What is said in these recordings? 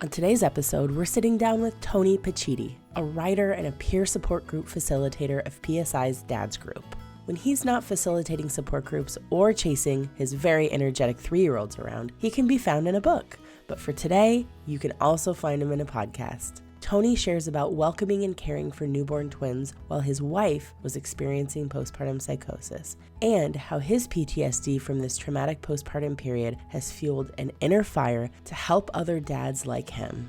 On today's episode, we're sitting down with Tony Pacitti, a writer and a peer support group facilitator of PSI's Dad's Group. When he's not facilitating support groups or chasing his very energetic 3-year-olds around, he can be found in a book. But for today, you can also find him in a podcast. Tony shares about welcoming and caring for newborn twins while his wife was experiencing postpartum psychosis, and how his PTSD from this traumatic postpartum period has fueled an inner fire to help other dads like him.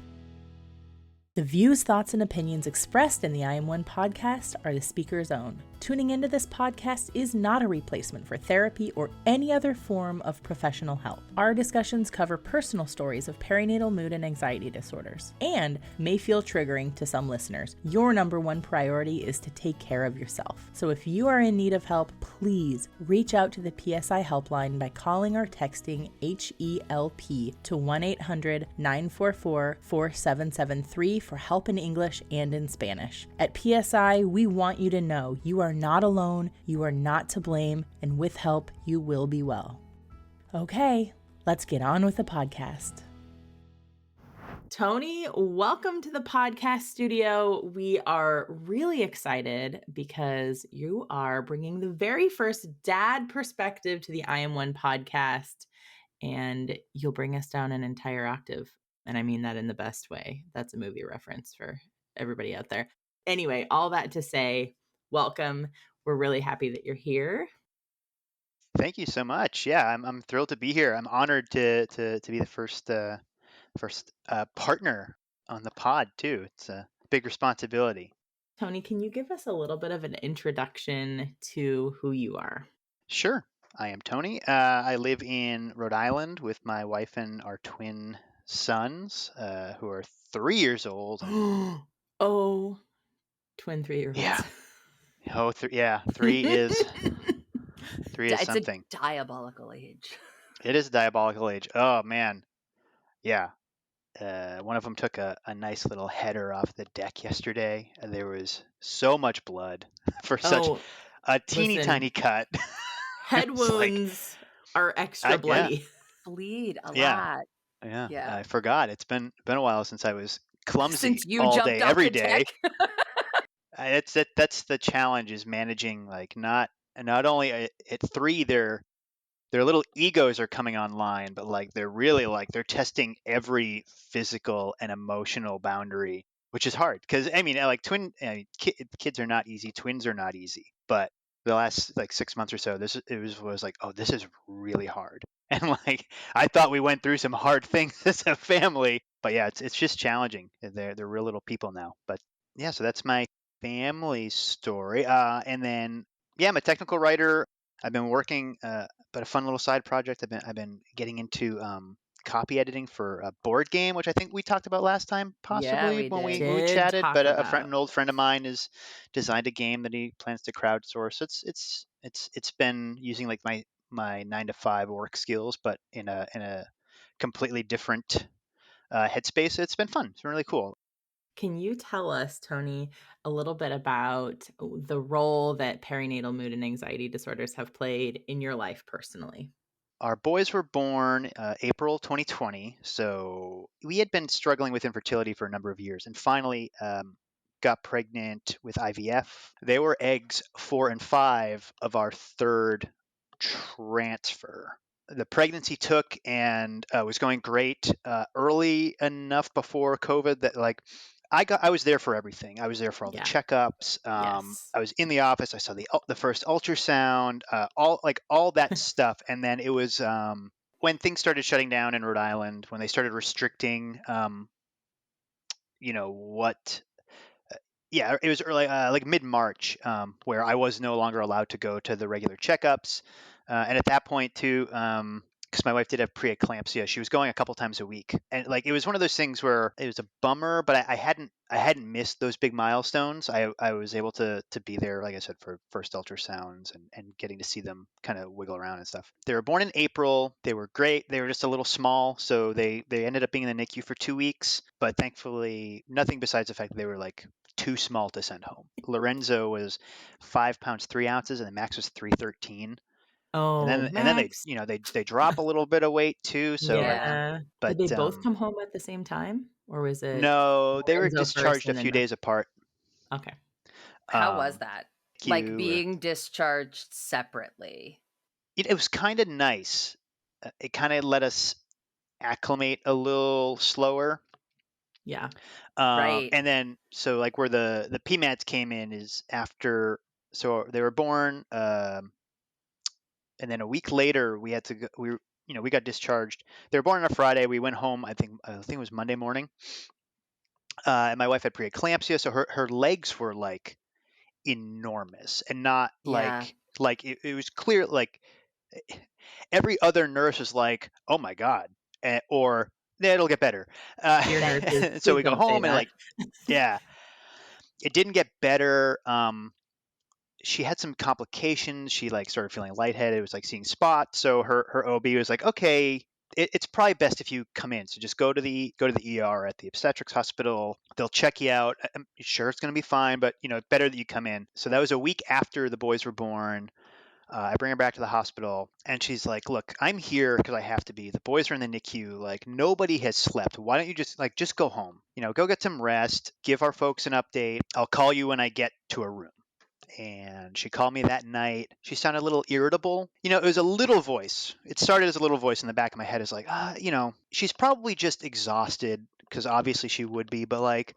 The views, thoughts, and opinions expressed in the I Am One podcast are the speaker's own. Tuning into this podcast is not a replacement for therapy or any other form of professional help. Our discussions cover personal stories of perinatal mood and anxiety disorders and may feel triggering to some listeners. Your number one priority is to take care of yourself. So if you are in need of help, please reach out to the PSI helpline by calling or texting HELP to 1-800-944-4773 for help in English and in Spanish. At PSI, we want you to know you are not alone, you are not to blame, and with help, you will be well. Okay, let's get on with the podcast. Tony, welcome to the podcast studio. We are really excited because you are bringing the very first dad perspective to the I Am One podcast, and you'll bring us down an entire octave. And I mean that in the best way. That's a movie reference for everybody out there. Anyway, all that to say, welcome. We're really happy that you're here. Thank you so much. Yeah, I'm thrilled to be here. I'm honored to be the first partner on the pod too. It's a big responsibility. Tony, can you give us a little bit of an introduction to who you are? Sure. I am Tony. I live in Rhode Island with my wife and our twin sons, who are 3 years old. Oh, twin 3-year-olds. Yeah. Oh, three is something. It's a diabolical age. It is a diabolical age. Oh man. Yeah. One of them took a nice little header off the deck yesterday, and there was so much blood for such a teeny tiny cut. Head wounds are extra bloody. Bleed a lot. Yeah. I forgot. It's been a while since I was clumsy all day, every day. That's the challenge, is managing, like, not only at 3 their little egos are coming online, but like they're really they're testing every physical and emotional boundary, which is hard because kids are not easy, twins are not easy. But the last 6 months or so, this was like, oh, this is really hard. And I thought we went through some hard things as a family, but yeah, it's just challenging. They're real little people now. But yeah, so that's my family story. And then I'm a technical writer. I've been working, but a fun little side project. I've been getting into copy editing for a board game, which I think we talked about last time, possibly when we chatted. But an old friend of mine has designed a game that he plans to crowdsource. It's been using my 9-to-5 work skills, but in a completely different headspace. It's been fun. It's been really cool. Can you tell us, Tony, a little bit about the role that perinatal mood and anxiety disorders have played in your life personally? Our boys were born April 2020, so we had been struggling with infertility for a number of years, and finally got pregnant with IVF. They were eggs 4 and 5 of our third transfer. The pregnancy took and was going great early enough before COVID that I was there for everything. I was there for all the checkups. Yes. I was in the office. I saw the first ultrasound, all that stuff. And then it was when things started shutting down in Rhode Island, when they started restricting, it was early, mid-March, where I was no longer allowed to go to the regular checkups. And at that point too, because my wife did have preeclampsia, she was going a couple times a week, and it was one of those things where it was a bummer, but I hadn't missed those big milestones. I was able to be there, like I said, for first ultrasounds and getting to see them kind of wiggle around and stuff. They were born in April. They were great. They were just a little small, so they ended up being in the NICU for 2 weeks, but thankfully nothing besides the fact that they were too small to send home. Lorenzo was 5 pounds 3 ounces, and the Max was 313. Oh, and then they Max. they drop a little bit of weight too. So Yeah. but Did they both come home at the same time, or was it no, they were Lorenzo first discharged a and few then days apart. Okay. How was Um, that? Like you being discharged separately. it was kind of nice. It kind of let us acclimate a little slower. Yeah. Right. And then so like where the PMATs came in is after, so they were born, and then a week later we had to go, we got discharged. They were born on a Friday. We went home. I think it was Monday morning. And my wife had preeclampsia, so her legs were like enormous, and not Yeah. like it was clear like every other nurse was like, "Oh my god," or "Yeah, it'll get better." Dear nurses, So please we go don't say home and that. like, yeah, it didn't get better. She had some complications. She like started feeling lightheaded. It was like seeing spots. So her OB was like, "Okay, it's probably best if you come in. So just go to the ER at the obstetrics hospital. They'll check you out. I'm sure it's going to be fine, but better that you come in." So that was a week after the boys were born. I bring her back to the hospital, and she's like, "Look, I'm here because I have to be. The boys are in the NICU. Like nobody has slept. Why don't you just go home? Go get some rest. Give our folks an update. I'll call you when I get to a room." And she called me that night. She sounded a little irritable. It was a little voice. It started as a little voice in the back of my head. Is like, she's probably just exhausted because obviously she would be, but like,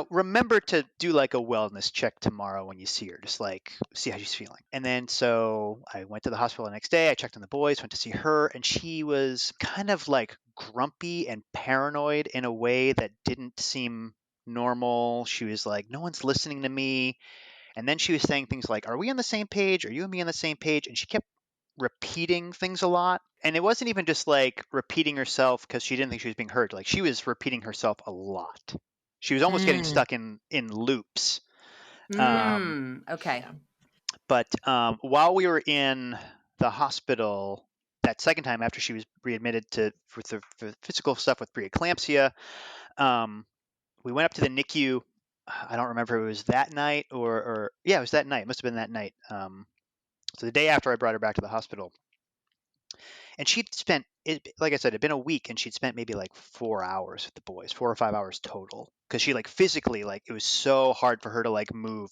remember to do like a wellness check tomorrow when you see her, just like see how she's feeling. And then so I went to the hospital the next day. I checked on the boys, went to see her, and she was kind of like grumpy and paranoid in a way that didn't seem normal. She was like, no one's listening to me. And then she was saying things like, "Are we on the same page? Are you and me on the same page?" And she kept repeating things a lot. And it wasn't even just like repeating herself because she didn't think she was being heard. Like she was repeating herself a lot. She was almost getting stuck in loops. Okay. Yeah. But while we were in the hospital that second time after she was readmitted for the physical stuff with preeclampsia, we went up to the NICU. I don't remember if it was that night or yeah, it was that night. It must have been that night. So the day after I brought her back to the hospital, and she'd spent it, like I said, it'd been a week, and she'd spent maybe like 4 hours with the boys, 4 or 5 hours total, because she like physically like it was so hard for her to like move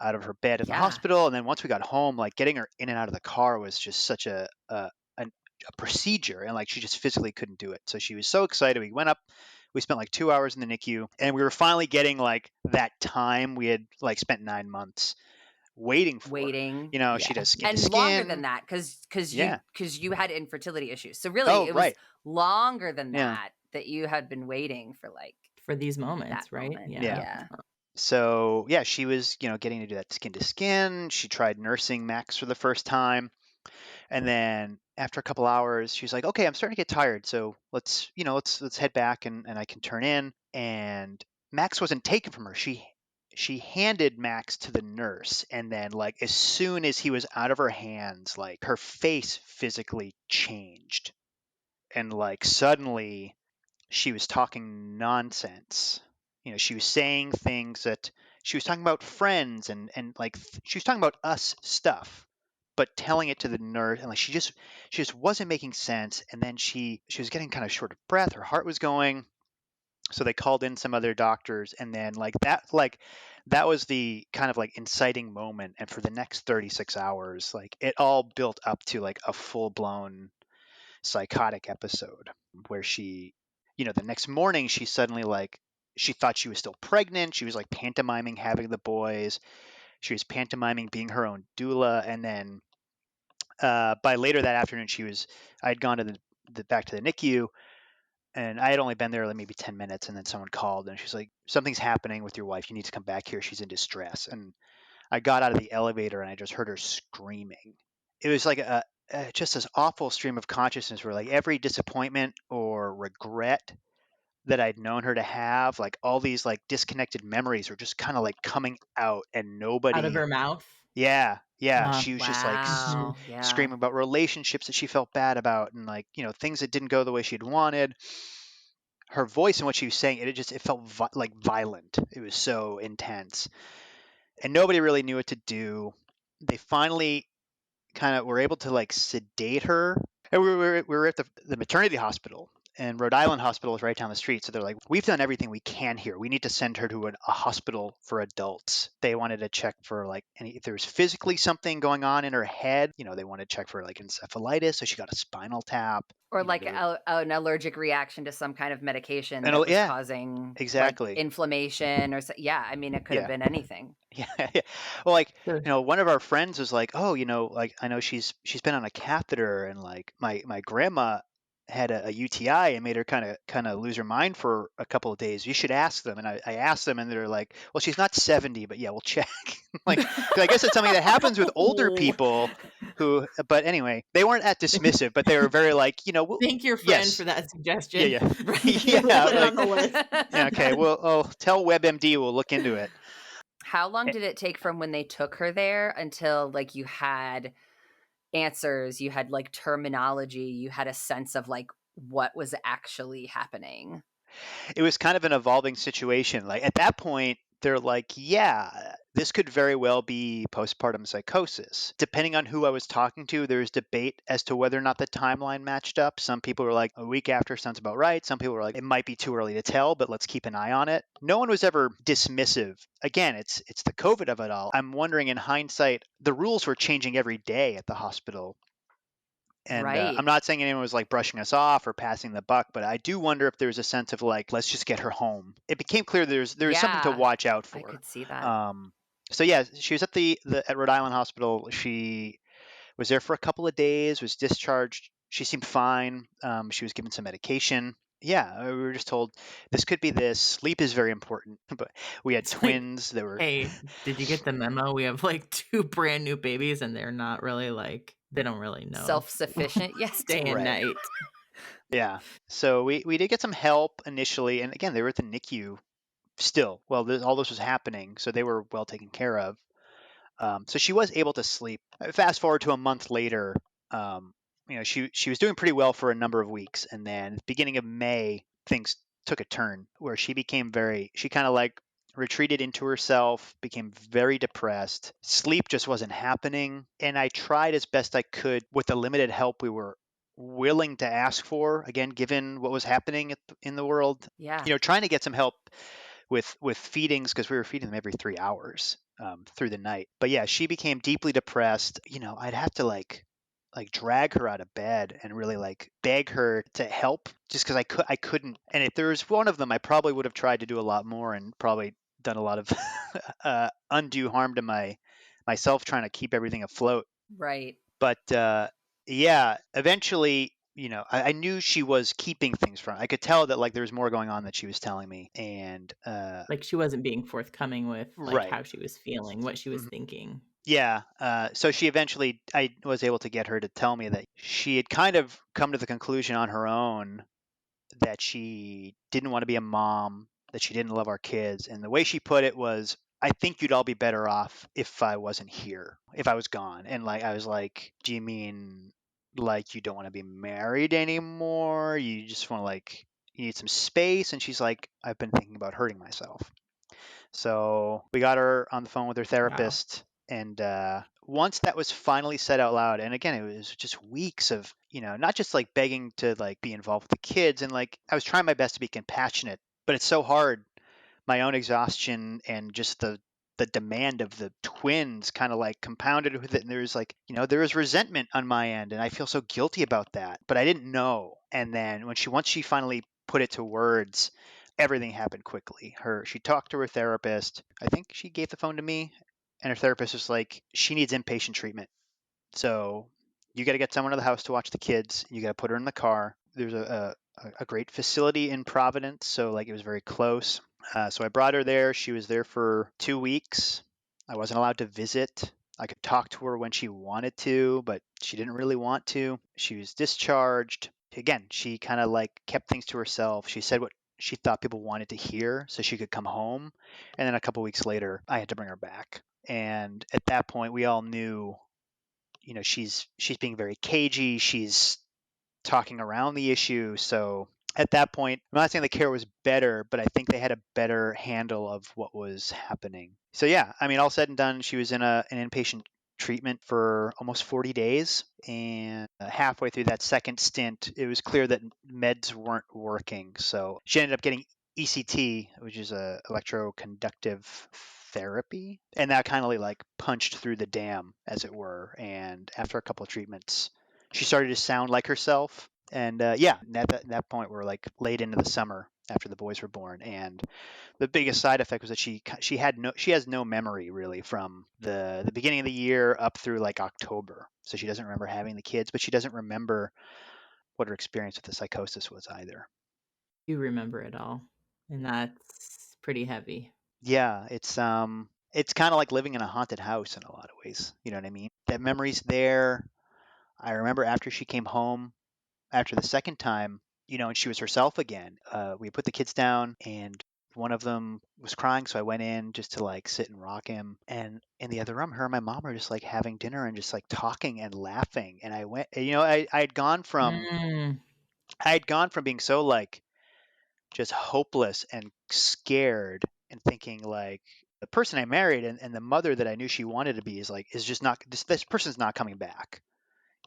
out of her bed in the Yeah. hospital, and then once we got home, like getting her in and out of the car was just such a procedure, and like she just physically couldn't do it. So she was so excited. We went up. We spent like 2 hours in the NICU, and we were finally getting like that time we had like spent 9 months waiting for. Waiting. She Yeah. does skin to And longer skin. than that, because Yeah. you had infertility issues. So really Oh, it was right. longer than Yeah. that you had been waiting for like For these that moments, right? moment. Yeah. Yeah. So yeah, she was, getting to do that skin to skin. She tried nursing Max for the first time. And then after a couple hours, she was like, "Okay, I'm starting to get tired. So let's head back and I can turn in." And Max wasn't taken from her. She handed Max to the nurse, and then like as soon as he was out of her hands, like her face physically changed. And like suddenly she was talking nonsense. She was saying things that she was talking about friends and like she was talking about us stuff, but telling it to the nurse, and like she just wasn't making sense. And then she was getting kind of short of breath. Her heart was going. So they called in some other doctors, and then that was the kind of like inciting moment. And for the next 36 hours, like it all built up to like a full blown psychotic episode where the next morning she suddenly like she thought she was still pregnant. She was like pantomiming having the boys. She was pantomiming being her own doula. And then by later that afternoon, I had gone to the back to the NICU, and I had only been there like maybe 10 minutes. And then someone called, and she's like, "Something's happening with your wife. You need to come back here. She's in distress." And I got out of the elevator, and I just heard her screaming. It was like just this awful stream of consciousness where like every disappointment or regret that I'd known her to have, like all these like disconnected memories were just kind of like coming out, and Out of nobody. her mouth. Yeah, she was just like Wow. Yeah. screaming about relationships that she felt bad about, and like things that didn't go the way she'd wanted. Her voice and what she was saying, it felt like violent. It was so intense, and nobody really knew what to do. They finally were able to like sedate her. And we were at the maternity hospital, and Rhode Island Hospital is right down the street. So they're like, we've done everything we can here. We need to send her to a hospital for adults. They wanted to check for like if there was physically something going on in her head. They wanted to check for like encephalitis. So she got a spinal tap. Or like an allergic reaction to some kind of medication that was causing exactly like inflammation or I mean, it could have been anything. Yeah. Well, like, Sure. one of our friends was like, oh, like I know she's been on a catheter, and like my grandma had a UTI and made her kind of lose her mind for a couple of days. You should ask them. And I asked them, and they're like, well, she's not 70, but yeah, we'll check. Like, 'cause I guess it's something that happens with older people but anyway, they weren't that dismissive, but they were very like, we'll, thank your friend for that suggestion. Yeah. Put it on the list. Yeah, okay. Well, tell WebMD, we'll look into it. How long did it take from when they took her there until like you had answers, you had like terminology, you had a sense of like what was actually happening? It was kind of an evolving situation. Like at that point, they're like, yeah, this could very well be postpartum psychosis. Depending on who I was talking to, there was debate as to whether or not the timeline matched up. Some people were like, a week after sounds about right. Some people were like, it might be too early to tell, but let's keep an eye on it. No one was ever dismissive. Again, it's the COVID of it all. I'm wondering in hindsight, the rules were changing every day at the hospital. And Right. I'm not saying anyone was like brushing us off or passing the buck, but I do wonder if there was a sense of like, let's just get her home. It became clear there was something to watch out for. I could see that. So yeah, she was at at Rhode Island Hospital. She was there for a couple of days, was discharged. She seemed fine. She was given some medication. Yeah, we were just told this could be this. Sleep is very important. But we had twins that were. Hey, did you get the memo? We have like 2 brand new babies, and they're not really like, they don't really know. Self-sufficient. Yes. Day and night. Yeah. So we did get some help initially. And again, they were at the NICU still. Well, all this was happening. So they were well taken care of. So she was able to sleep. Fast forward to a month later, she was doing pretty well for a number of weeks. And then at the beginning of May, things took a turn where she kind of like retreated into herself, became very depressed. Sleep just wasn't happening. And I tried as best I could with the limited help we were willing to ask for, again, given what was happening in the world. Yeah. Trying to get some help with feedings, because we were feeding them every 3 hours through the night. But yeah, she became deeply depressed. I'd have to like drag her out of bed and really like beg her to help, just because I couldn't. And if there was one of them, I probably would have tried to do a lot more and probably done a lot of undue harm to myself trying to keep everything afloat. Right. But yeah, eventually, I knew she was keeping things from. I could tell that like there was more going on that she was telling me, and like she wasn't being forthcoming with like right. how she was feeling, what she was thinking. Yeah. So she eventually, I was able to get her to tell me that she had kind of come to the conclusion on her own that she didn't want to be a mom, that she didn't love our kids, and the way she put it was, I think you'd all be better off if I wasn't here, if I was gone. And like, I was like, do you mean like you don't want to be married anymore? You just want to like, you need some space? And she's like, I've been thinking about hurting myself. So we got her on the phone with her therapist. Wow. And once that was finally said out loud, and again, it was just weeks of, not just like begging to like be involved with the kids. And like, I was trying my best to be compassionate, but it's so hard. My own exhaustion and just the demand of the twins kind of like compounded with it. And there was like, there was resentment on my end, and I feel so guilty about that, but I didn't know. And then once she finally put it to words, everything happened quickly. She talked to her therapist. I think she gave the phone to me, and her therapist was like, she needs inpatient treatment. So you got to get someone to the house to watch the kids. You got to put her in the car. There's a great facility in Providence, so like it was very close. So I brought her there. She was there for 2 weeks. I wasn't allowed to visit. I could talk to her when she wanted to, but she didn't really want to. She was discharged. Again, she kind of like kept things to herself. She said what she thought people wanted to hear so she could come home. And then a couple weeks later, I had to bring her back. And at that point, we all knew, she's being very cagey. She's talking around the issue. So at that point, I'm not saying the care was better, but I think they had a better handle of what was happening. So yeah, I mean, all said and done, she was in an inpatient treatment for almost 40 days. And halfway through that second stint, it was clear that meds weren't working. So she ended up getting ECT, which is a electroconductive therapy. And that kind of like punched through the dam, as it were. And after a couple of treatments, she started to sound like herself. And yeah, at that point, we're like late into the summer after the boys were born. And the biggest side effect was that she has no memory really from the beginning of the year up through like October. So she doesn't remember having the kids, but she doesn't remember what her experience with the psychosis was either. You remember it all, and that's pretty heavy. Yeah, it's kind of like living in a haunted house in a lot of ways. You know what I mean? That memory's there. I remember after she came home after the second time, and she was herself again. We put the kids down, and one of them was crying, so I went in just to like sit and rock him. And in the other room, her and my mom were just like having dinner and just like talking and laughing. And I went, I had gone from being so like just hopeless and scared and thinking like the person I married and the mother that I knew she wanted to be is just not this person's not coming back.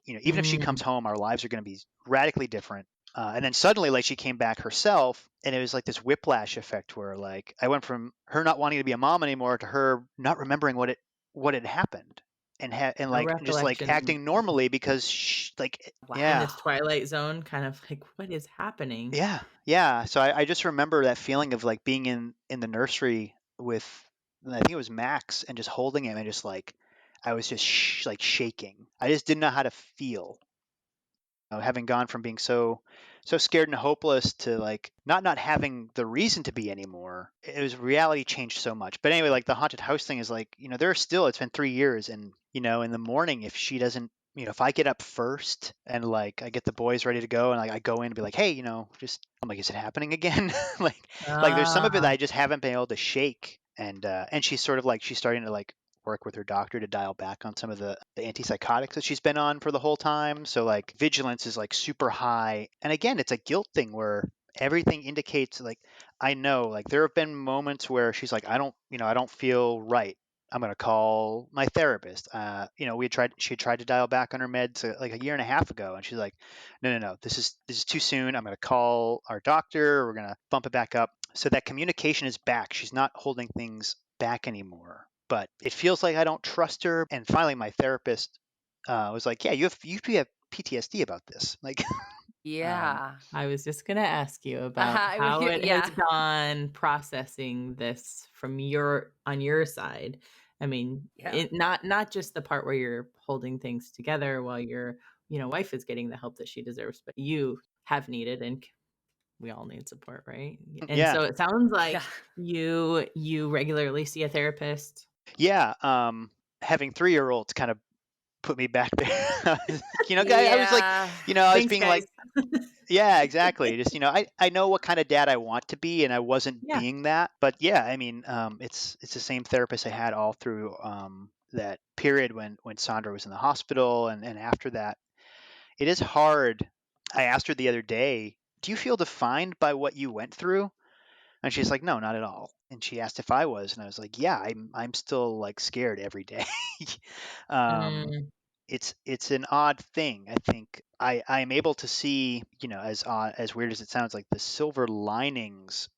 Even if she comes home, our lives are going to be radically different. And then suddenly, like, she came back herself, and it was like this whiplash effect where, like, I went from her not wanting to be a mom anymore to her not remembering what had happened, and A like just like recollection acting normally because in yeah, this twilight zone, kind of like, what is happening? yeah. So I just remember that feeling of like being in the nursery with, I think it was Max, and just holding him and just like I was just like shaking. I just didn't know how to feel. Having gone from being so scared and hopeless to like not having the reason to be anymore. It was reality changed so much. But anyway, like the haunted house thing is like, it's been 3 years, and in the morning, if she doesn't, if I get up first and like I get the boys ready to go and like I go in and be like, hey, just I'm like, is it happening again? like there's some of it that Ah, I just haven't been able to shake. And she's sort of like she's starting to like work with her doctor to dial back on some of the antipsychotics that she's been on for the whole time. So like vigilance is like super high. And again, it's a guilt thing where everything indicates like I know like there have been moments where she's like I don't feel right. I'm gonna call my therapist. She had tried to dial back on her meds like a year and a half ago, and she's like, no, this is too soon. I'm gonna call our doctor. We're gonna bump it back up. So that communication is back. She's not holding things back anymore. But it feels like I don't trust her. And finally, my therapist was like, "Yeah, you have PTSD about this." Like, um, Yeah. I was just gonna ask you about how it has Yeah. gone processing this from on your side. I mean, Yeah. not just the part where you're holding things together while your wife is getting the help that she deserves, but you have needed, and we all need support, right? And yeah, so it sounds like Yeah. you regularly see a therapist. yeah. Having 3-year-olds kind of put me back there. I was like, Yeah. I was Thanks, being guys. like, yeah, exactly. Just, I know what kind of dad I want to be, and I wasn't Yeah. being that. But yeah, I mean, it's the same therapist I had all through that period when Sandra was in the hospital, and after that. It is hard. I asked her the other day, "Do you feel defined by what you went through?" And she's like, "No, not at all." And she asked if I was, and I was like, "Yeah, I'm still like scared every day." um, Mm, it's an odd thing. I think I'm able to see, as weird as it sounds, like the silver linings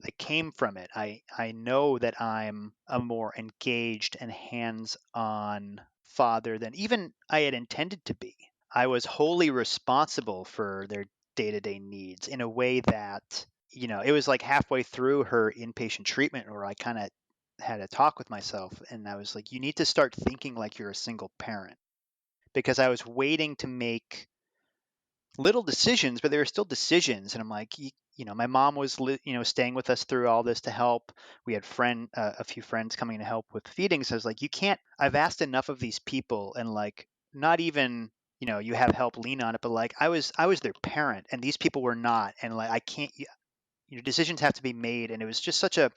that came from it. I know that I'm a more engaged and hands-on father than even I had intended to be. I was wholly responsible for their day-to-day needs in a way that, it was like halfway through her inpatient treatment where I kind of had a talk with myself, and I was like, you need to start thinking like you're a single parent, because I was waiting to make little decisions, but they were still decisions. And I'm like, my mom was, staying with us through all this to help. We had a few friends coming to help with feeding. So I was like, you can't. I've asked enough of these people, and like, not even, you have help, lean on it, but like, I was their parent, and these people were not, and like, I can't. Decisions have to be made, and it was just such a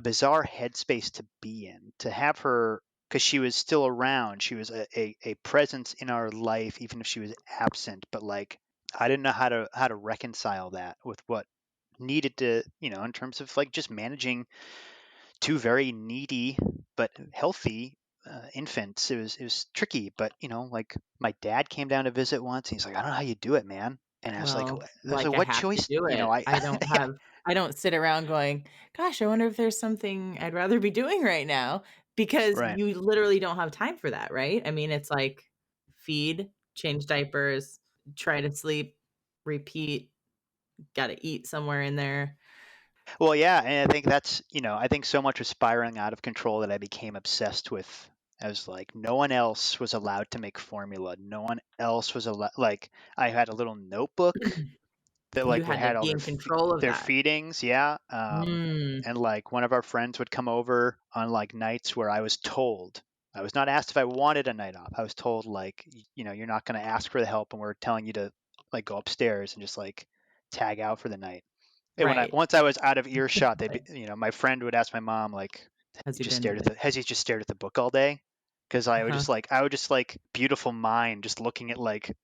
bizarre headspace to be in, to have her, because she was still around. She was a presence in our life, even if she was absent. But like, I didn't know how to reconcile that with what needed to, in terms of like just managing two very needy but healthy infants, it was tricky. But like my dad came down to visit once, and he's like, I don't know how you do it, man. And I was like, Well, like I what have to choice? do it. I I don't yeah, sit around going, gosh, I wonder if there's something I'd rather be doing right now, because right. you literally don't have time for that, right? I mean, it's like feed, change diapers, try to sleep, repeat, got to eat somewhere in there. Well, yeah, and I think that's, I think so much was spiraling out of control that I became obsessed with. I was like, no one else was allowed to make formula. No one else was allowed. Like, I had a little notebook that You like would had to had all be in control of their that. feedings, yeah. Mm, And like one of our friends would come over on like nights where I was told. I was not asked if I wanted a night off. I was told like, you're not going to ask for the help, and we're telling you to like go upstairs and just like tag out for the night. And right. once I was out of earshot, Like, my friend would ask my mom like, has he he just been stared to at bed? has he just stared at the book all day? Because Uh-huh. I would just like beautiful mind, just looking at like,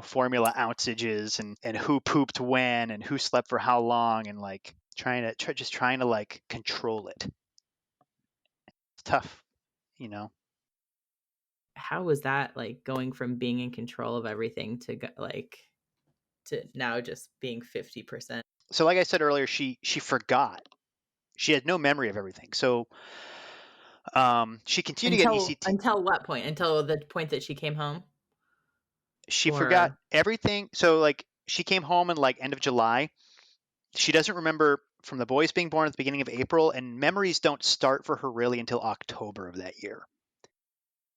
formula ounceages and who pooped when and who slept for how long, and like just trying to like control it. It's tough, you know. How was that, like, going from being in control of everything to like to now just being 50%? So like I said earlier, she forgot. She had no memory of everything. So she continued to get ECT. Until what point? Until the point that she came home? She forgot Or everything. So like she came home in like end of July. She doesn't remember from the boys being born at the beginning of April, and memories don't start for her really until October of that year.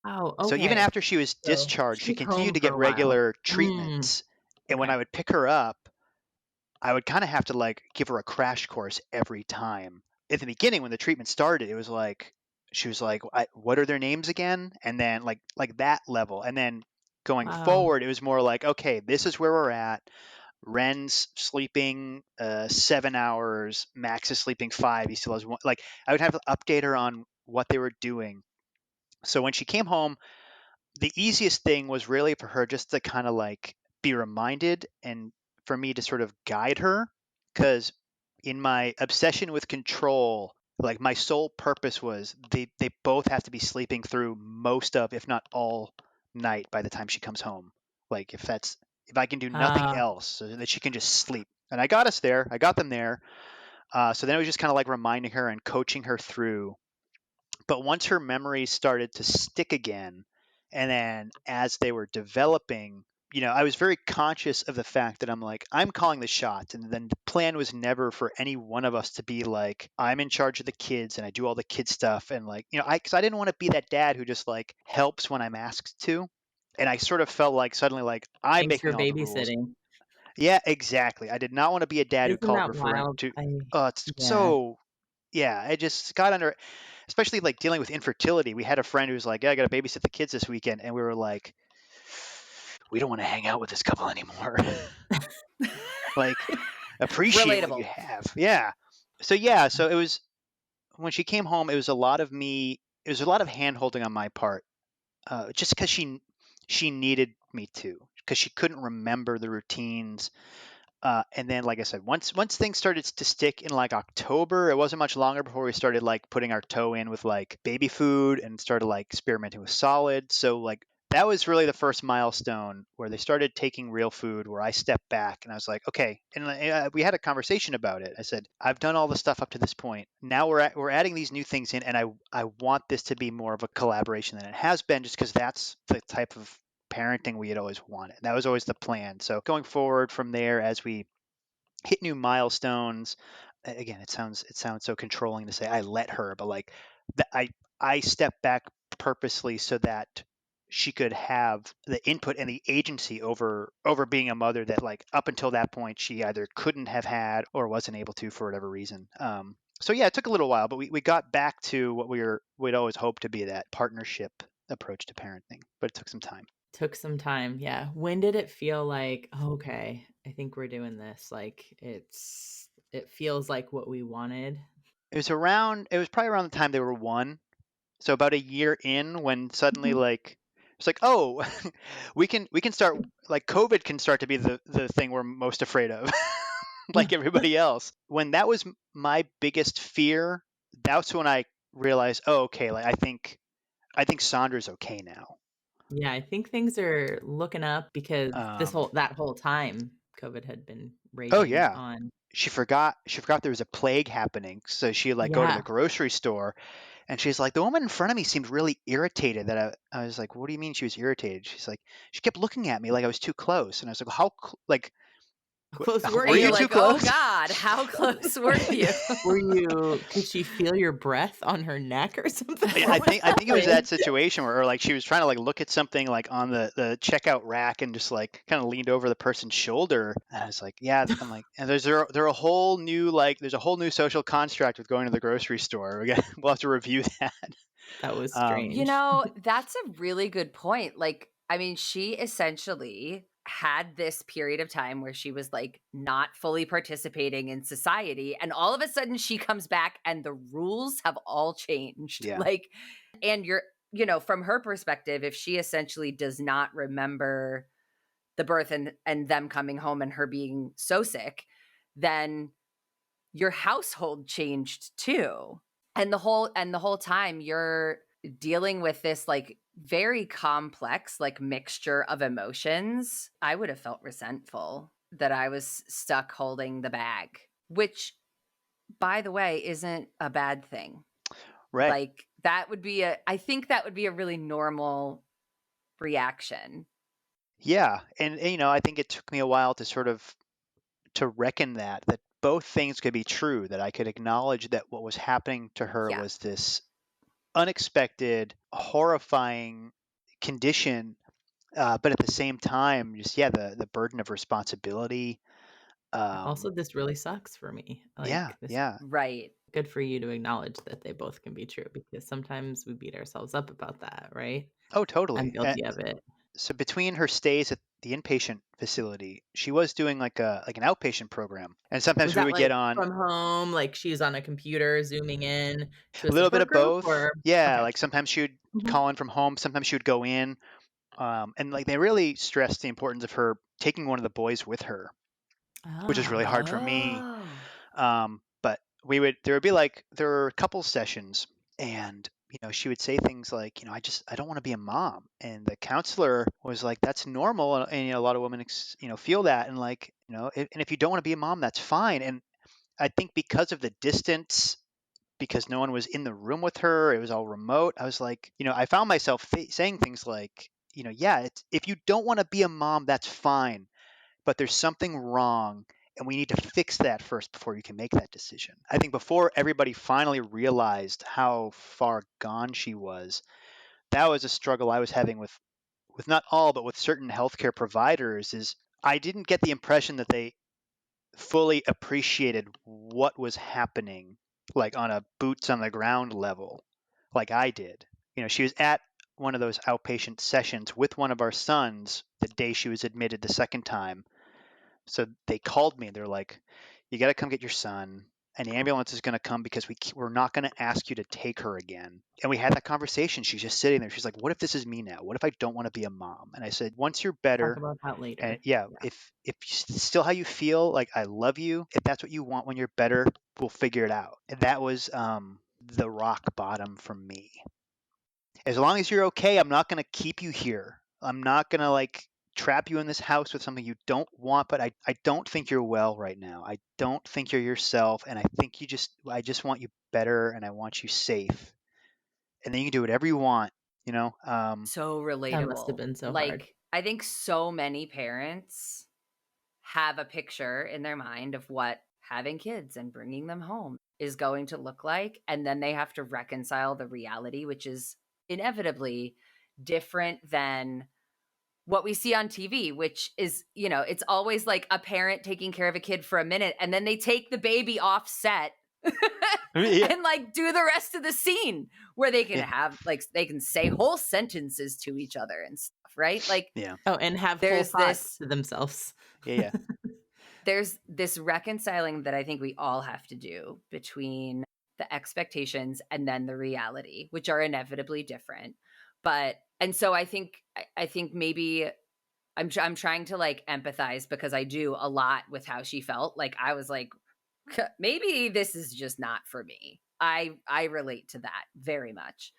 oh, So even okay. after she was So discharged, she she was continued home to for get a while. regular Mm, treatments. And when okay. I would pick her up, I would kind of have to like give her a crash course every time. At the beginning, when the treatment started, it was like she was like, "What are their names again?" And then like that level, and then going Wow. forward, it was more like, "Okay, this is where we're at. Ren's sleeping 7 hours. Max is sleeping 5. He still has one." Like I would have to update her on what they were doing. So when she came home, the easiest thing was really for her just to kind of like be reminded, and for me to sort of guide her, because in my obsession with control, like my sole purpose was they both have to be sleeping through most of, if not all, night by the time she comes home. Like if I can do nothing Uh, else so that she can just sleep. And I got us there. I got them there. So then it was just kind of like reminding her and coaching her through. But once her memories started to stick again, and then as they were developing, I was very conscious of the fact that I'm calling the shots. And then the plan was never for any one of us to be like, I'm in charge of the kids and I do all the kid stuff. And like, because I didn't want to be that dad who just like helps when I'm asked to. And I sort of felt like suddenly like I'm thanks for making all the rules. babysitting. Yeah, exactly. I did not want to be a dad who Isn't called that wild? to, I oh, it's Yeah. so, yeah, I just got under, especially like dealing with infertility. We had a friend who was like, "Yeah, I got to babysit the kids this weekend," and we were like, "We don't want to hang out with this couple anymore." Like, appreciate what you Relatable. have. Yeah. So yeah, so it was when she came home. It was a lot of me. It was a lot of hand holding on my part, just because she needed me to, because she couldn't remember the routines. And then, like I said, once things started to stick in like October, it wasn't much longer before we started like putting our toe in with like baby food and started like experimenting with solids. So like that was really the first milestone where they started taking real food. Where I stepped back and I was like, okay. And we had a conversation about it. I said, I've done all the stuff up to this point. Now we're adding these new things in, and I want this to be more of a collaboration than it has been, just because that's the type of parenting we had always wanted. That was always the plan. So going forward from there, as we hit new milestones, again, it sounds so controlling to say I let her, but like I stepped back purposely so that she could have the input and the agency over being a mother that like up until that point she either couldn't have had or wasn't able to for whatever reason. So yeah, it took a little while, but we got back to what we'd always hoped to be, that partnership approach to parenting, but it took some time. Took some time. Yeah. When did it feel like, okay, I think we're doing this? Like it feels like what we wanted. It was probably around the time they were one. So about a year in, when suddenly Mhm. like it's like, oh, we can start, like COVID can start to be the thing we're most afraid of, like everybody else. When that was my biggest fear, that's when I realized, oh, okay, like I think Sandra's okay now. Yeah, I think things are looking up because Um, that whole time COVID had been oh raging yeah, on. she forgot there was a plague happening, so she like go to the Yeah. grocery store, and she's like, the woman in front of me seemed really irritated. That I was like, what do you mean she was irritated? She's like, she kept looking at me like I was too close, and I was like, like How close were were And you're you you? too like, oh close? God, how close were you? Could she feel your breath on her neck or something? I What was think it was that happening? situation where like she was trying to like look at something like on the checkout rack and just like kind of leaned over the person's shoulder. And I was like, yeah, I'm like, and there a whole new like there's a whole new social construct with going to the grocery store. We'll have to review that. That was You strange. know, that's a really good point. Like, I mean, she essentially had this period of time where she was like not fully participating in society. And all of a sudden she comes back and the rules have all changed. Yeah. Like, and from her perspective, if she essentially does not remember the birth and them coming home and her being so sick, then your household changed too. And the whole time you're dealing with this like very complex like mixture of emotions. I would have felt resentful that I was stuck holding the bag, which by the way isn't a bad thing. Right. Like I think that would be a really normal reaction. Yeah. And I think it took me a while to sort of to reckon that both things could be true, that I could acknowledge that what was happening to her Yeah. was this unexpected, horrifying condition, but at the same time, just the burden of responsibility. Also, this really sucks for me. Yeah, Like this yeah. Right. good for you to acknowledge that they both can be true because sometimes we beat ourselves up about that, right? Oh, I'm totally. guilty of it. So between her stays at the inpatient facility, she was doing like an outpatient program, and sometimes Was we that would get like on from home, like she's on a computer zooming in to a a little bit support of group both. or Yeah, okay. like sometimes she would Mhm. call in from home, sometimes she would go in, and like they really stressed the importance of her taking one of the boys with her, which is really Oh. hard for me. Oh. But there were a couple sessions, and she would say things like, I don't want to be a mom, and the counselor was like, that's normal, and a lot of women feel that, and like and if you don't want to be a mom, that's fine. And I think because of the distance, because no one was in the room with her, it was all remote. I was like, I found myself saying things like, yeah, if you don't want to be a mom, that's fine, but there's something wrong, and we need to fix that first before you can make that decision. I think before everybody finally realized how far gone she was, that was a struggle I was having with not all, but with certain healthcare providers. Is I didn't get the impression that they fully appreciated what was happening, like on a boots on the ground level, like I did. She was at one of those outpatient sessions with one of our sons the day she was admitted the second time. So they called me. They're like, "You got to come get your son, and the ambulance is going to come because we're not going to ask you to take her again." And we had that conversation. She's just sitting there. She's like, "What if this is me now? What if I don't want to be a mom?" And I said, "Once you're Talk better, about that and later. yeah, Yeah. if still how you feel, like I love you. If that's what you want when you're better, we'll figure it out." And that was the rock bottom for me. As long as you're okay, I'm not going to keep you here. I'm not going to like trap you in this house with something you don't want, but I don't think you're well right now. I don't think you're yourself, and I just want you better, and I want you safe. And then you can do whatever you want, you know? So That must have relatable. been so hard. Like, I think so many parents have a picture in their mind of what having kids and bringing them home is going to look like. And then they have to reconcile the reality, which is inevitably different than what we see on TV, which is, it's always like a parent taking care of a kid for a minute and then they take the baby off set Yeah. and like do the rest of the scene where they can Yeah. have like they can say whole sentences to each other and stuff, right? Like Yeah. Oh, and have whole there's thoughts this to themselves. Yeah. there's this reconciling that I think we all have to do between the expectations and then the reality, which are inevitably different. And so I think maybe I'm trying to like empathize because I do a lot with how she felt. Like I was like, maybe this is just not for me. I relate to that very much.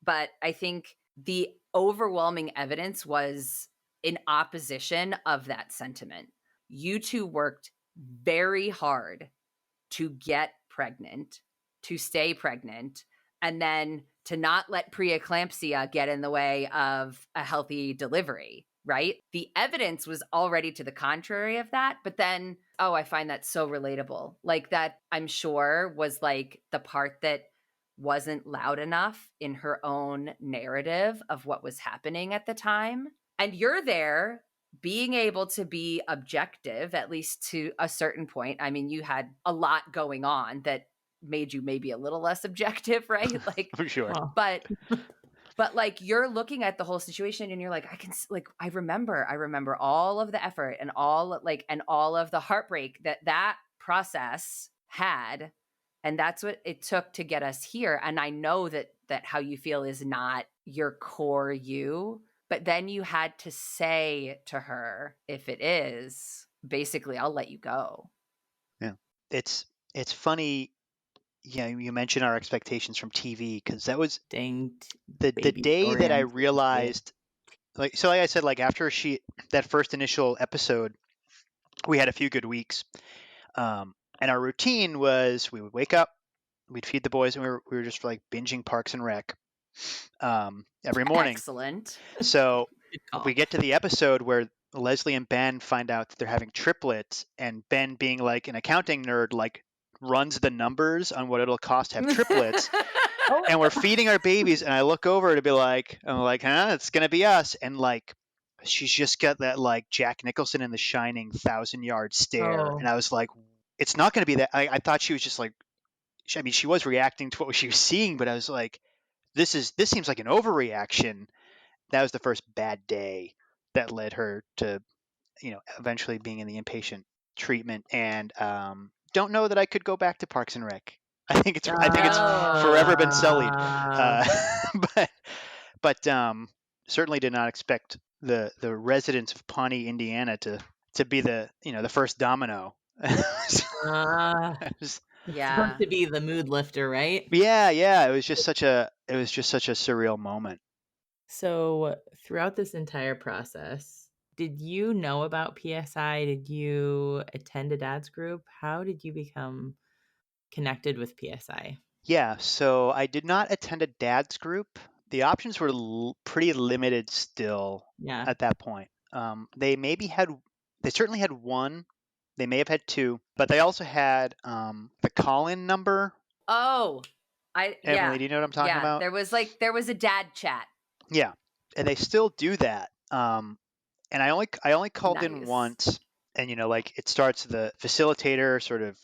But I think the overwhelming evidence was in opposition of that sentiment. You two worked very hard to get pregnant, to stay pregnant, and then to not let preeclampsia get in the way of a healthy delivery, right? The evidence was already to the contrary of that. But then, oh, I find that so relatable. Like that, I'm sure, was like the part that wasn't loud enough in her own narrative of what was happening at the time. And you're there being able to be objective, at least to a certain point. I mean, you had a lot going on that made you maybe a little less objective, right? Like, For sure. Well, but like you're looking at the whole situation and you're like, I remember all of the effort and all of the heartbreak that process had. And that's what it took to get us here. And I know that how you feel is not your core you, but then you had to say to her, if it is, basically, I'll let you go. Yeah. It's funny. Yeah, you mentioned our expectations from TV, because that was dang the baby day that I Dorian. realized, like I said, like after that first initial episode, we had a few good weeks. And our routine was we would wake up, we'd feed the boys, and we were just like binging Parks and Rec every morning. Excellent. So Good call. we get to the episode where Leslie and Ben find out that they're having triplets, and Ben, being like an accounting nerd, like runs the numbers on what it'll cost to have triplets. And we're feeding our babies, and I look over to be like, I'm like, huh, it's gonna be us. And like, she's just got that like Jack Nicholson in The Shining 1,000-yard stare, Oh. and I was like, it's not gonna be that. I thought she was just like, I mean, she was reacting to what she was seeing, but I was like, this seems like an overreaction. That was the first bad day that led her to, eventually being in the inpatient treatment. And don't know that I could go back to Parks and Rec. I think it's forever been sullied. But certainly did not expect the residents of Pawnee, Indiana, to be the first domino. Supposed to be the mood lifter, right? Yeah. It was just such a surreal moment. So throughout this entire process, did you know about PSI? Did you attend a dad's group? How did you become connected with PSI? Yeah, so I did not attend a dad's group. The options were pretty limited still Yeah. at that point. They certainly had one. They may have had two, but they also had the call-in number. Oh, Emily, do you know what I'm talking about? There was a dad chat. Yeah, and they still do that. And I only called in Nice. once, and like it starts, the facilitator sort of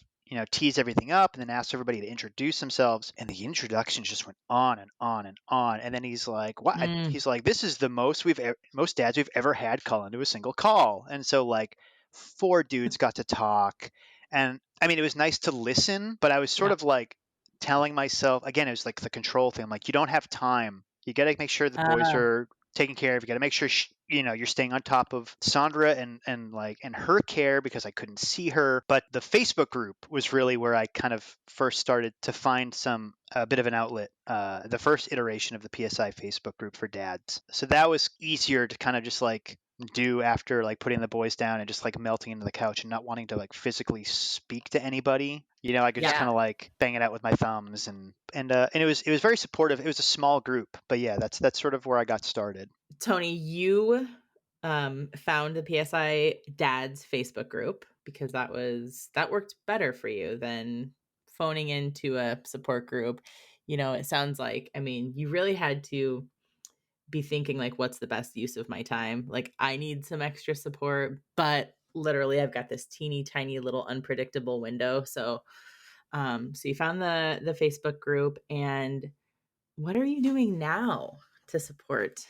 tease everything up and then asks everybody to introduce themselves, and the introductions just went on and on and on. And then he's like, what? He's like, this is the most dads we've ever had call into a single call. And so like 4 dudes got to talk, and I mean, it was nice to listen, but I was sort of like telling myself, again, it was like the control thing. I'm like, you don't have time. You got to make sure the boys are taken care of. You got to make sure you're staying on top of Sandra and her care, because I couldn't see her. But the Facebook group was really where I kind of first started to find a bit of an outlet. The first iteration of the PSI Facebook group for dads. So that was easier to kind of just like do after like putting the boys down and just like melting into the couch and not wanting to like physically speak to anybody. I could just kind of like bang it out with my thumbs, and it was very supportive. It was a small group, but yeah, that's sort of where I got started. Tony, you found the PSI Dads Facebook group because that worked better for you than phoning into a support group. It sounds like, I mean, you really had to be thinking like, what's the best use of my time? Like, I need some extra support, but literally I've got this teeny tiny little unpredictable window. So you found the Facebook group, and what are you doing now to support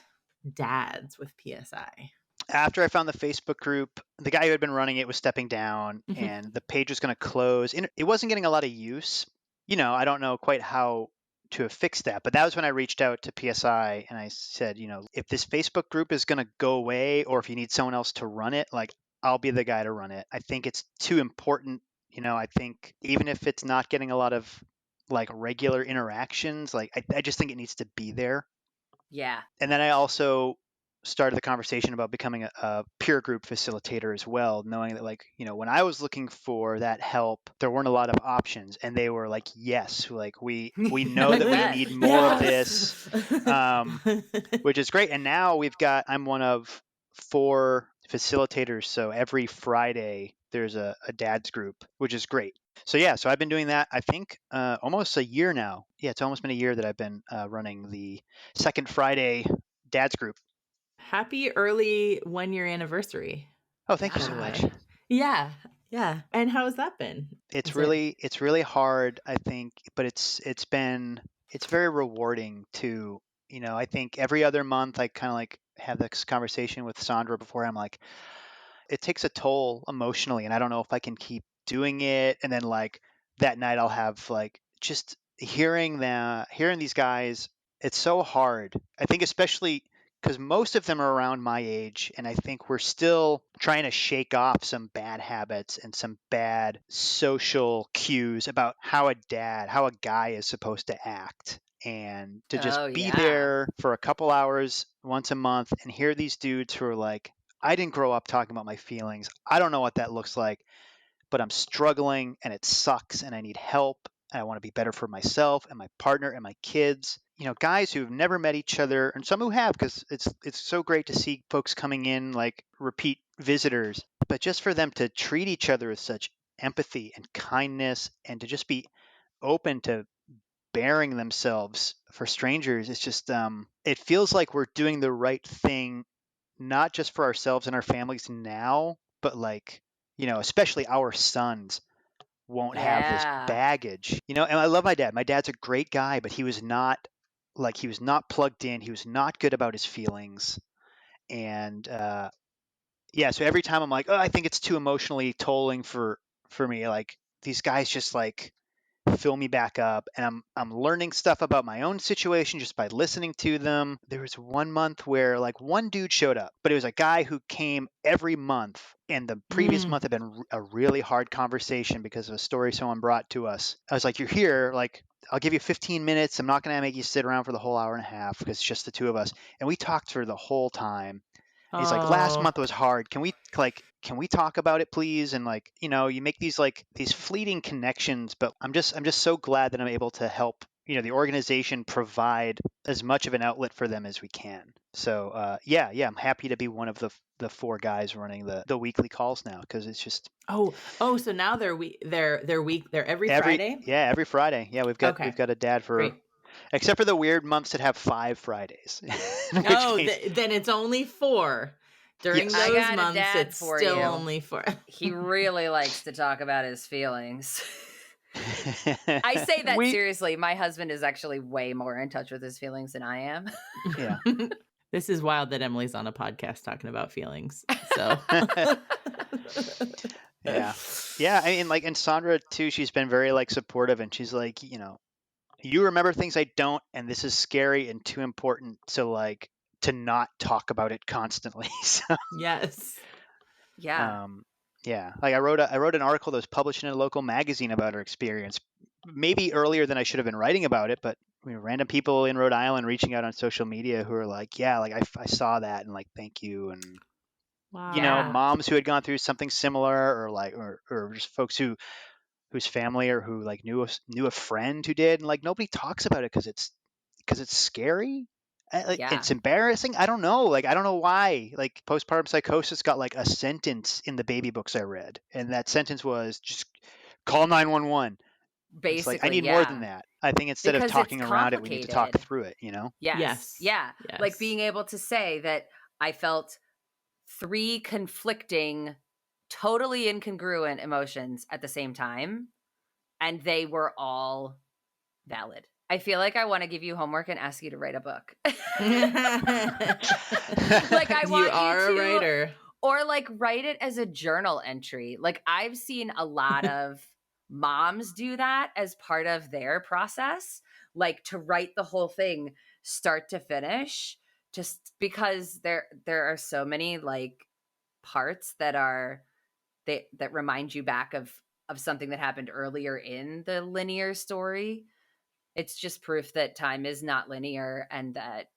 dads with PSI? After I found the Facebook group, the guy who had been running it was stepping down, and the page was going to close. It wasn't getting a lot of use. I don't know quite how to fix that, but that was when I reached out to PSI and I said, if this Facebook group is going to go away, or if you need someone else to run it, like, I'll be the guy to run it. I think it's too important. I think even if it's not getting a lot of like regular interactions, like I just think it needs to be there. Yeah. And then I also started the conversation about becoming a peer group facilitator as well, knowing that, like, when I was looking for that help, there weren't a lot of options, and they were like, yes, like we know I that we bet. need more of this, which is great. And now I'm one of 4 facilitators, so every Friday there's a dad's group, which is great. So I've been doing that, I think, almost a year now. Yeah, it's almost been a year that I've been running the second Friday dad's group. Happy early 1-year anniversary. Oh, thank you Yeah. so much. Yeah. And how has that been? It's really hard, I think, but it's very rewarding too. I think every other month I kind of like have this conversation with Sandra before. I'm like, it takes a toll emotionally, and I don't know if I can keep doing it. And then like that night I'll have like just hearing these guys. It's so hard. I think especially because most of them are around my age, and I think we're still trying to shake off some bad habits and some bad social cues about how a guy is supposed to act. And to just be there for a couple hours once a month and hear these dudes who are like, I didn't grow up talking about my feelings. I don't know what that looks like, but I'm struggling and it sucks and I need help and I want to be better for myself and my partner and my kids. Guys who've never met each other, and some who have, because it's so great to see folks coming in like repeat visitors, but just for them to treat each other with such empathy and kindness and to just be open to bearing themselves for strangers, it's just it feels like we're doing the right thing, not just for ourselves and our families now, but like, especially our sons won't have this baggage, and I love my dad. My dad's a great guy, but he was not plugged in. He was not good about his feelings. And so every time I'm like, oh, I think it's too emotionally tolling for me. Like these guys just like fill me back up, and I'm learning stuff about my own situation just by listening to them. There was one month where like one dude showed up, but it was a guy who came every month, and the previous month had been a really hard conversation because of a story someone brought to us. I was like, you're here, like I'll give you 15 minutes. I'm not going to make you sit around for the whole hour and a half because it's just the two of us. And we talked for the whole time. He's like, last month was hard. Can we talk about it, please? And like, you make these fleeting connections, but I'm just so glad that I'm able to help, the organization provide as much of an outlet for them as we can. So, I'm happy to be one of the 4 guys running the weekly calls now, because it's just so now they're every Friday? Yeah, every Friday. Yeah, we've got a dad for Great. Except for the weird months that have 5 Fridays. Then it's only 4. During Yes. those I got a months, dad it's for still you. only 4. He really likes to talk about his feelings. I say that seriously. My husband is actually way more in touch with his feelings than I am. Yeah. This is wild that Emily's on a podcast talking about feelings. So Yeah. I mean, like, and Sandra too, she's been very like supportive, and she's like, you remember things I don't, and this is scary and too important to not talk about it constantly. So, yes. Yeah. Like I wrote an article that was published in a local magazine about her experience, maybe earlier than I should have been writing about it, but random people in Rhode Island reaching out on social media who are like, yeah, like I saw that, and like, thank you. And Wow. moms who had gone through something similar, or like or just folks whose family or who like knew a friend who did, and like nobody talks about it because it's scary. It's embarrassing. I don't know. Like, I don't know why. Like, postpartum psychosis got like a sentence in the baby books I read, and that sentence was just call 911. Basically, it's like, I need more than that. I think instead of talking around it, we need to talk through it. Yes. Yeah. Yes. Like being able to say that I felt 3 conflicting, totally incongruent emotions at the same time, and they were all valid. I feel like I want to give you homework and ask you to write a book. Like, I want you are you to, a writer. Or like write it as a journal entry. Like, I've seen a lot of moms do that as part of their process, like to write the whole thing start to finish, just because there are so many like parts that remind you back of something that happened earlier in the linear story. It's just proof that time is not linear, and that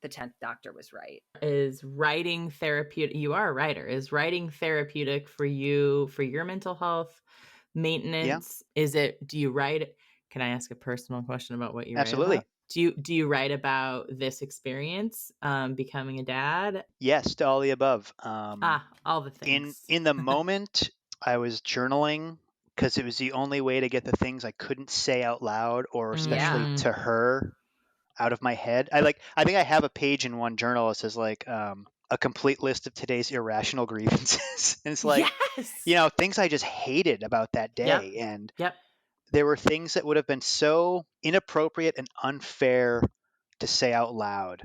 the 10th Doctor was right. Is writing therapeutic? You are a writer. Is writing therapeutic for you, for your mental health maintenance? Is it? Do you write? Can I ask a personal question about what you write Absolutely. about? Do you write about this experience, becoming a dad? Yes, to all the above. All the things. In the moment, I was journaling because it was the only way to get the things I couldn't say out loud, or especially Mm. to her, out of my head. I think I have a page in one journal that says like a complete list of today's irrational grievances. And it's like, Yes. things I just hated about that Yep. day. And Yep. there were things that would have been so inappropriate and unfair to say out loud,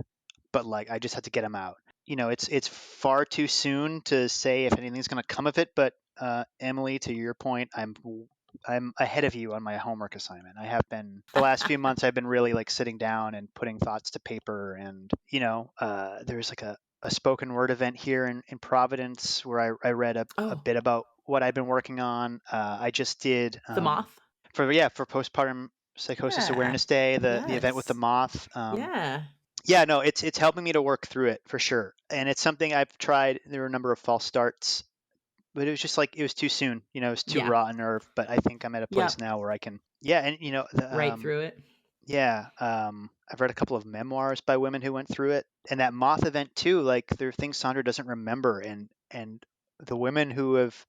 but like I just had to get them out. It's far too soon to say if anything's going to come of it. But Emily, to your point, I'm ahead of you on my homework assignment. I have been the last few months. I've been really like sitting down and putting thoughts to paper. And there's like a spoken word event here in Providence where I read a bit about what I've been working on. I just did The moth. for Postpartum Psychosis Awareness Day, the event with the moth. No, it's helping me to work through it for sure. And it's something I've tried. There were a number of false starts, but it was just like it was too soon. It was too raw a nerve. But I think I'm at a place now where I can. And right through it. I've read a couple of memoirs by women who went through it, and that moth event too. Like there are things Sandra doesn't remember, and the women who have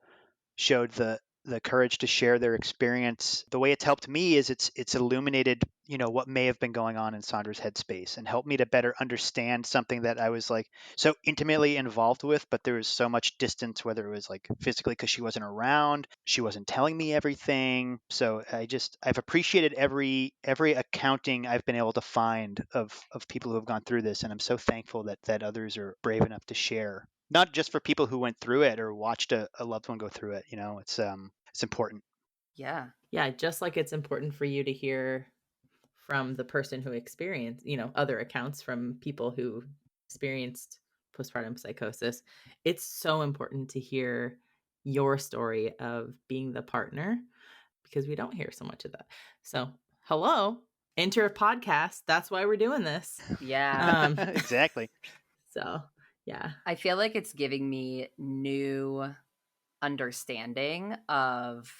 showed the courage to share their experience. The way it's helped me is it's illuminated, what may have been going on in Sandra's headspace and helped me to better understand something that I was like so intimately involved with, but there was so much distance, whether it was like physically because she wasn't around, she wasn't telling me everything. So I've appreciated every accounting I've been able to find of people who have gone through this, and I'm so thankful that others are brave enough to share. Not just for people who went through it or watched a loved one go through it. It's important. Yeah. Yeah. Just like it's important for you to hear from the person who experienced, other accounts from people who experienced postpartum psychosis. It's so important to hear your story of being the partner, because we don't hear so much of that. So, hello, enter a podcast. That's why we're doing this. Yeah. Exactly. So, yeah. I feel like it's giving me new understanding of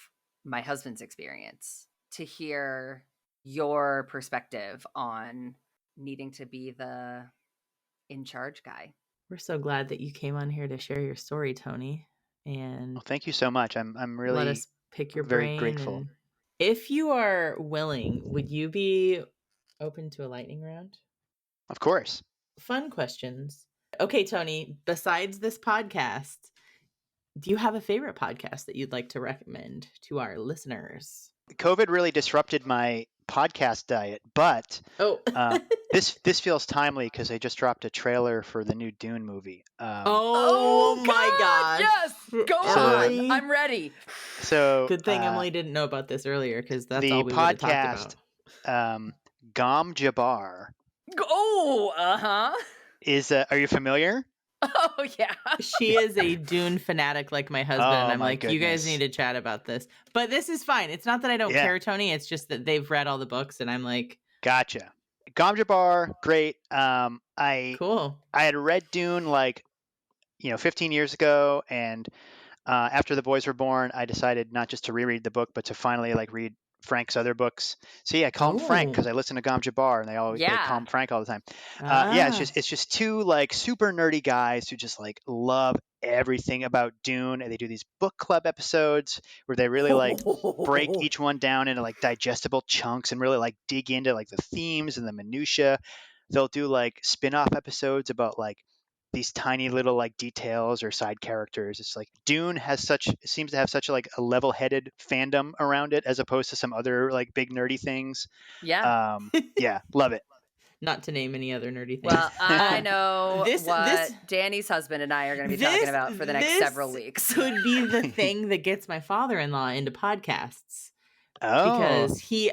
my husband's experience to hear your perspective on needing to be the in charge guy. We're so glad that you came on here to share your story, Tony. And well, thank you so much. I'm really let us pick your very brain. grateful. And if you are willing, would you be open to a lightning round? Of course. Fun questions. Okay, Tony, besides this podcast, do you have a favorite podcast that you'd like to recommend to our listeners? COVID really disrupted my podcast diet, but this feels timely because I just dropped a trailer for the new Dune movie. My God! Yes, go on. I'm ready. So good thing Emily didn't know about this earlier, because that's all we would have talked about. Gom Jabbar. Is are you familiar? Oh yeah. She is a Dune fanatic like my husband. And I'm like, goodness. You guys need to chat about this. But this is fine. It's not that I don't care, Tony. It's just that they've read all the books and I'm like, gotcha. Gom Jabbar, great. Cool. I had read Dune 15 years ago, and after the boys were born, I decided not just to reread the book, but to finally read Frank's other books. So I call him Frank because I listen to Gom Jabbar, and they call him Frank all the time. It's just two super nerdy guys who just love everything about Dune, and they do these book club episodes where they really break each one down into digestible chunks and really dig into the themes and the minutia. They'll do spin-off episodes about these tiny little details or side characters. It's Dune seems to have such a level-headed fandom around it as opposed to some other big nerdy things. Yeah. Love it. Not to name any other nerdy things. Well, I know what Danny's husband and I are going to be talking about for the next several weeks. Could be the thing that gets my father-in-law into podcasts. Oh. Because he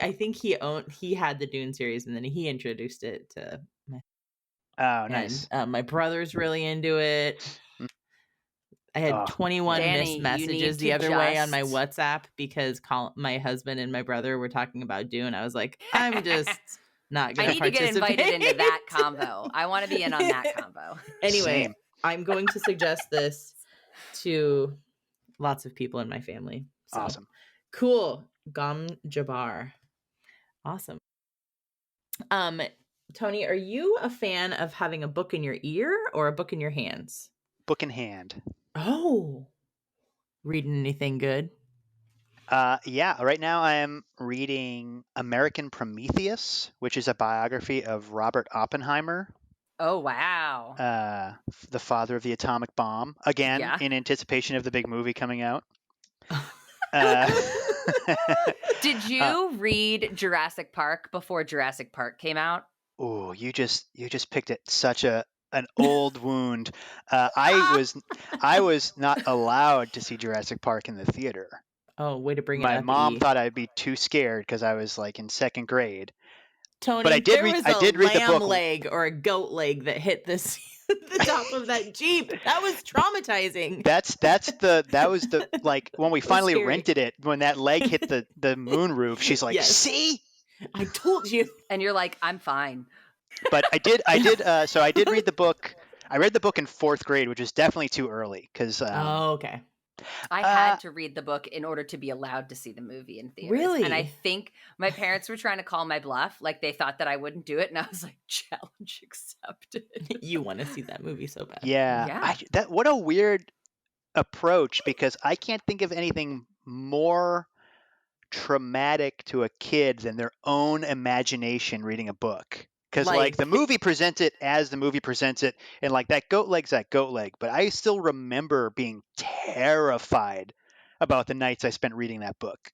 had the Dune series and then he introduced it to my. Oh, nice. And my brother's really into it. I had 21 missed messages the other way on my WhatsApp because my husband and my brother were talking about Dune. I was like, I'm just not I going need to get invited into participate. that combo. I want to be in on that combo. Anyway, Same. I'm going to suggest this to lots of people in my family. So Awesome. cool. Gum Jabbar. Awesome. Tony, are you a fan of having a book in your ear or a book in your hands? Book in hand. Oh, reading anything good? Yeah, right now I am reading American Prometheus, which is a biography of Robert Oppenheimer, Oh, wow. the father of the atomic bomb, again, Yeah. in anticipation of the big movie coming out. Uh, Did you read Jurassic Park before Jurassic Park came out? Oh, you just picked at such an old wound. I was not allowed to see Jurassic Park in the theater. Oh, way to bring it My up. mom thought I'd be too scared because I was like in second grade. Tony, But I did there read. was I did read the lamb book. leg or a goat leg that hit the top of that Jeep. That was traumatizing. That was the like when we finally scary. rented it, when that leg hit the moon roof, she's like, Yes. "See?" I told you. And you're like, I'm fine. But I did so I did read the book. I read the book in fourth grade, which is definitely too early because Okay. I had to read the book in order to be allowed to see the movie in theaters. Really? And I think my parents were trying to call my bluff. Like they thought that I wouldn't do it. And I was like, challenge accepted. You want to see that movie so bad. yeah. What a weird approach, because I can't think of anything more traumatic to a kid than their own imagination reading a book. Because like the movie presents it as the movie presents it, and like that goat leg's that goat leg. But I still remember being terrified about the nights I spent reading that book.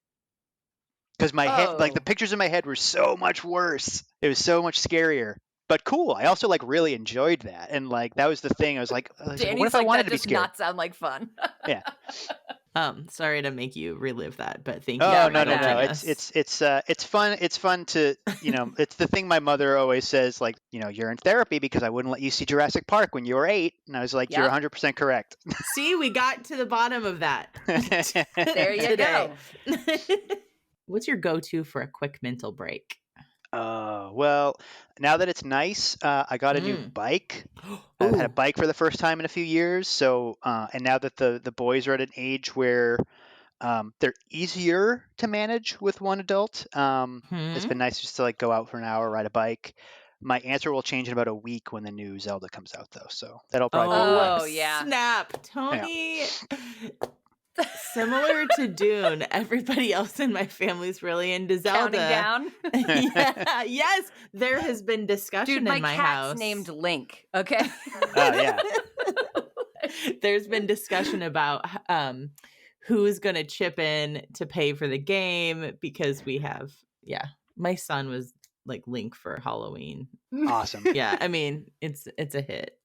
Because my head, like the pictures in my head were so much worse. It was so much scarier. But cool. I also like really enjoyed that, and like that was the thing. I was like, Danny's what if I wanted that to be does scared? not sound like fun. Yeah. Sorry to make you relive that, but thank you. Oh for no. indulging us. It's fun. It's fun to it's the thing my mother always says, like, you're in therapy because I wouldn't let you see Jurassic Park when you were 8, and I was like, you're 100% correct. See, we got to the bottom of that. There you go. What's your go-to for a quick mental break? Well, now that it's nice, I got a new bike. I've had a bike for the first time in a few years. So, and now that the boys are at an age where they're easier to manage with one adult, it's been nice just to like go out for an hour, ride a bike. My answer will change in about a week when the new Zelda comes out, though. So that'll probably be why. Oh, yeah. Snap, Tony. Similar to Dune, everybody else in my family's really into Zelda. Counting down. Yeah, yes, there has been discussion Dude, my in my cat's house. named Link. Okay. Oh yeah. There's been discussion about who's going to chip in to pay for the game because we have. Yeah, my son was like Link for Halloween. Awesome. Yeah, I mean it's a hit.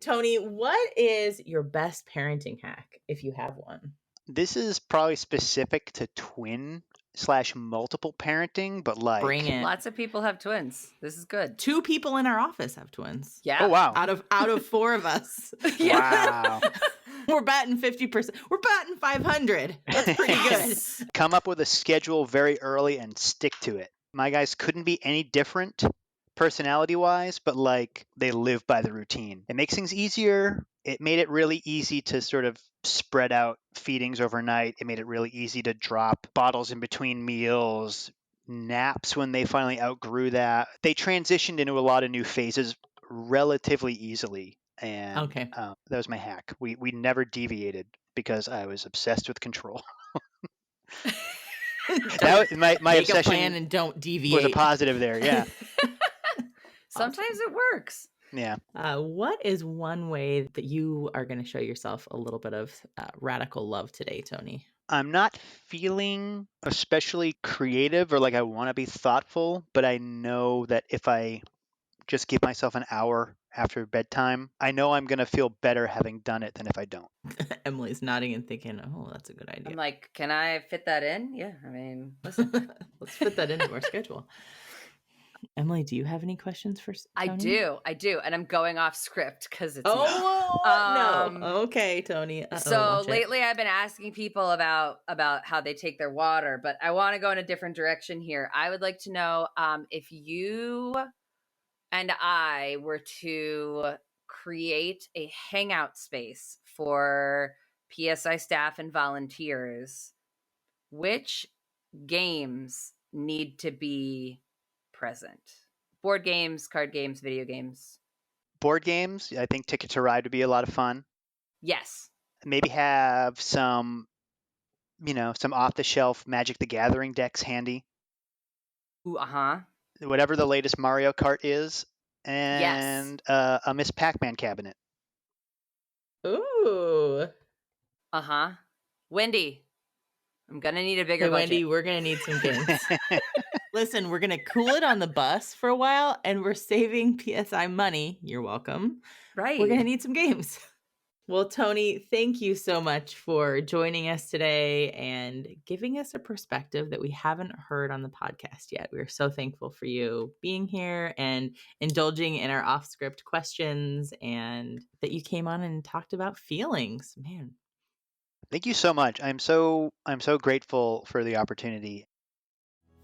Tony, what is your best parenting hack if you have one? This is probably specific to twin/multiple parenting, but like Bring it. Lots of people have twins. This is good. 2 people in our office have twins. Yeah. Oh wow. Out of 4 of us. Wow. We're batting 50%. We're batting 500. That's pretty good. Come up with a schedule very early and stick to it. My guys couldn't be any different personality-wise, but like they live by the routine. It makes things easier. It made it really easy to sort of spread out feedings overnight. It made it really easy to drop bottles in between meals, naps when they finally outgrew that. They transitioned into a lot of new phases relatively easily. And that was my hack. We never deviated because I was obsessed with control. That was my Make obsession. A plan and don't deviate. Was a positive there, yeah. Sometimes it works. Yeah. What is one way that you are going to show yourself a little bit of radical love today, Tony? I'm not feeling especially creative or like I want to be thoughtful, but I know that if I just give myself an hour after bedtime, I know I'm going to feel better having done it than if I don't. Emily's nodding and thinking, oh, that's a good idea. I'm like, can I fit that in? Yeah, I mean, listen. Let's fit that into our schedule. Emily, do you have any questions for Tony? I do. And I'm going off script because it's no. Okay, Tony. So lately I've been asking people about how they take their water, but I want to go in a different direction here. I would like to know if you and I were to create a hangout space for PSI staff and volunteers, which games need to be present? Board games, card games, video games. Board games, I think Ticket to Ride would be a lot of fun. Yes. Maybe have some off-the-shelf Magic the Gathering decks handy. Ooh, uh-huh. Whatever the latest Mario Kart is, Yes. and a Miss Pacman cabinet. Ooh. Uh-huh. Wendy, I'm gonna need a bigger budget. Wendy, we're gonna need some games. Listen, we're gonna cool it on the bus for a while, and we're saving PSI money. You're welcome. Right. We're gonna need some games. Well, Tony, thank you so much for joining us today and giving us a perspective that we haven't heard on the podcast yet. We're so thankful for you being here and indulging in our off-script questions, and that you came on and talked about feelings. Man. Thank you so much. I'm so grateful for the opportunity.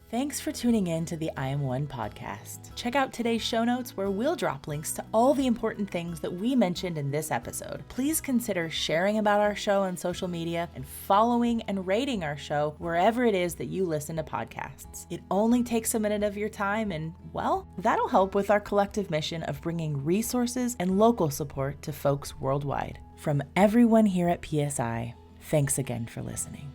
Thanks for tuning in to the I Am One podcast. Check out today's show notes where we'll drop links to all the important things that we mentioned in this episode. Please consider sharing about our show on social media and following and rating our show wherever it is that you listen to podcasts. It only takes a minute of your time and, well, that'll help with our collective mission of bringing resources and local support to folks worldwide. From everyone here at PSI, thanks again for listening.